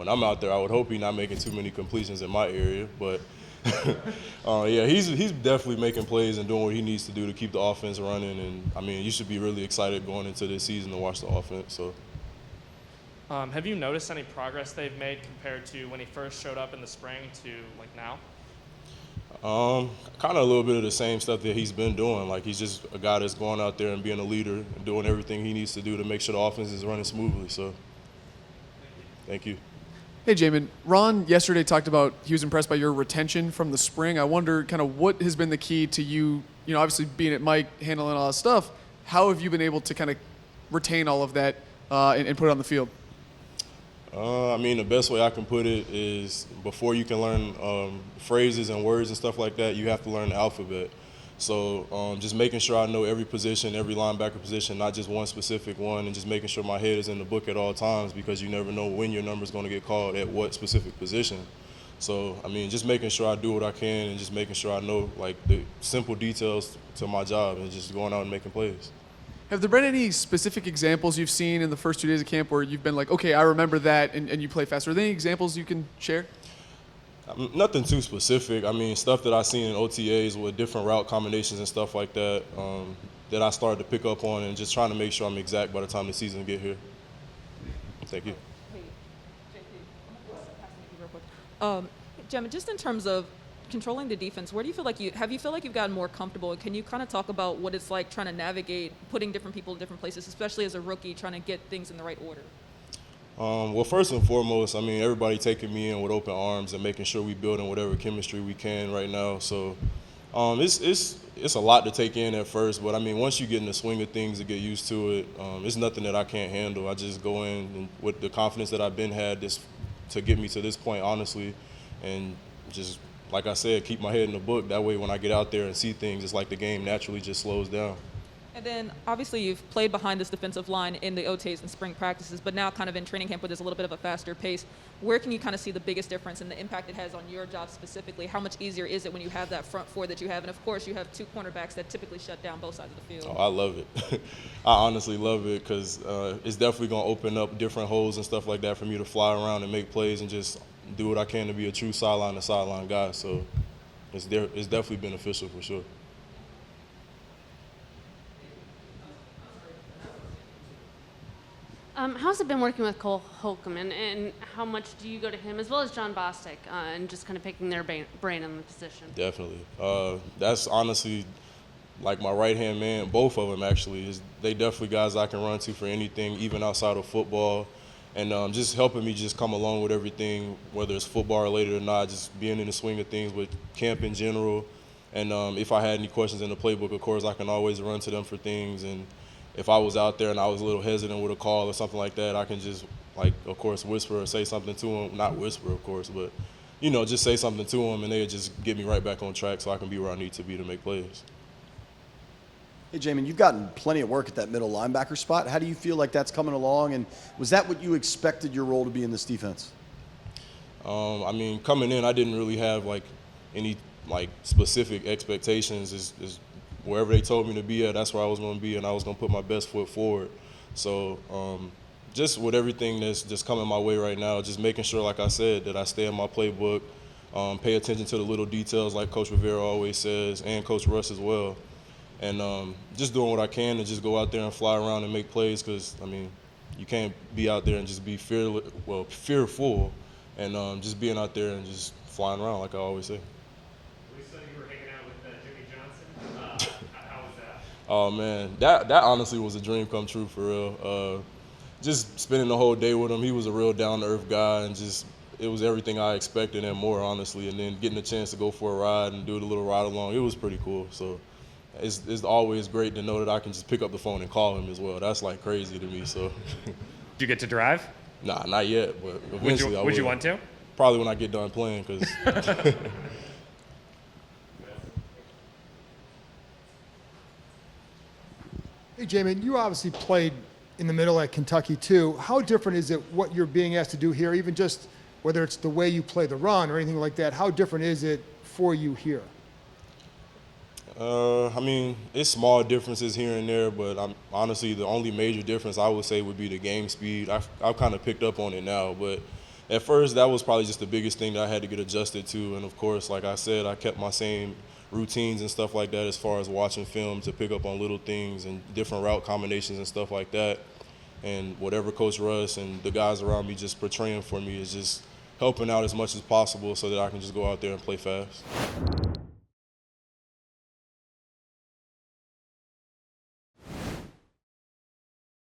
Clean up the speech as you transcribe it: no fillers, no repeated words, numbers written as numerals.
when I'm out there, I would hope he's not making too many completions in my area. But, yeah, he's definitely making plays and doing what he needs to do to keep the offense running. And, I mean, you should be really excited going into this season to watch the offense. So. Have you noticed any progress they've made compared to when he first showed up in the spring to, like, now? Kind of a little bit of the same stuff that he's been doing. Like, he's just a guy that's going out there and being a leader and doing everything he needs to do to make sure the offense is running smoothly. So, thank you. Hey, Jamin. Ron yesterday talked about he was impressed by your retention from the spring. I wonder kind of what has been the key to you, obviously being at Mike, handling all that stuff. How have you been able to kind of retain all of that and put it on the field? I mean, the best way I can put it is before you can learn phrases and words and stuff like that, you have to learn the alphabet. So just making sure I know every position, every linebacker position, not just one specific one, and just making sure my head is in the book at all times because you never know when your number is going to get called at what specific position. So, I mean, just making sure I do what I can and just making sure I know, like, the simple details to my job and just going out and making plays. Have there been any specific examples you've seen in the first 2 days of camp where you've been like, okay, I remember that, and you play faster? Are there any examples you can share? Nothing too specific. I mean, stuff that I've seen in OTAs with different route combinations and stuff like that that I started to pick up on and just trying to make sure I'm exact by the time the season get here. Thank you. Hey, JP, Jamin, just in terms of controlling the defense, where do you feel like you've gotten more comfortable? Can you kind of talk about what it's like trying to navigate putting different people in different places, especially as a rookie, trying to get things in the right order? Well, first and foremost, I mean, everybody taking me in with open arms and making sure we building whatever chemistry we can right now. So it's a lot to take in at first, but I mean, once you get in the swing of things and get used to it, it's nothing that I can't handle. I just go in and with the confidence that I've been had to get me to this point, honestly, and just, like I said, keep my head in the book. That way when I get out there and see things, it's like the game naturally just slows down. And then, obviously, you've played behind this defensive line in the OTAs and spring practices, but now kind of in training camp where there's a little bit of a faster pace. Where can you kind of see the biggest difference and the impact it has on your job specifically? How much easier is it when you have that front four that you have? And, of course, you have two cornerbacks that typically shut down both sides of the field. Oh, I love it. I honestly love it because it's definitely going to open up different holes and stuff like that for me to fly around and make plays and just do what I can to be a true sideline-to-sideline guy. So it's definitely beneficial for sure. How's it been working with Cole Holcomb, and how much do you go to him as well as John Bostic and just kind of picking their brain on the position? Definitely. That's honestly like my right-hand man, both of them actually. They definitely guys I can run to for anything, even outside of football. And just helping me just come along with everything, whether it's football related or not, just being in the swing of things with camp in general. And if I had any questions in the playbook, of course, I can always run to them for things. And if I was out there and I was a little hesitant with a call or something like that, I can just, like, of course, whisper or say something to them. Not whisper, of course, but, just say something to them, and they just get me right back on track so I can be where I need to be to make plays. Hey, Jamin, you've gotten plenty of work at that middle linebacker spot. How do you feel like that's coming along, and was that what you expected your role to be in this defense? I mean, coming in, I didn't really have, any, specific expectations. Is wherever they told me to be at, that's where I was going to be, and I was going to put my best foot forward. So just with everything that's just coming my way right now, just making sure, like I said, that I stay in my playbook, pay attention to the little details like Coach Rivera always says, and Coach Russ as well. And just doing what I can to just go out there and fly around and make plays because, I mean, you can't be out there and just be fearful, and just being out there and just flying around like I always say. We saw you were hanging out with Jimmy Johnson. How was that? Oh, man, that honestly was a dream come true for real. Just spending the whole day with him, he was a real down-to-earth guy, and just it was everything I expected and more, honestly. And then getting a chance to go for a ride and do the little ride along, it was pretty cool. So it's always great to know that I can just pick up the phone and call him as well. That's like crazy to me. So. Did you get to drive? Nah, not yet, but eventually I will. Would you want to? Probably when I get done playing, because. Hey, Jamin, you obviously played in the middle at Kentucky too. How different is it what you're being asked to do here, even just whether it's the way you play the run or anything like that? How different is it for you here? I mean, it's small differences here and there, but honestly, the only major difference I would say would be the game speed. I've kind of picked up on it now, but At first, that was probably just the biggest thing that I had to get adjusted to. And of course, like I said, I kept my same routines and stuff like that as far as watching film to pick up on little things and different route combinations and stuff like that. And whatever Coach Russ and the guys around me just portraying for me is just helping out as much as possible so that I can just go out there and play fast.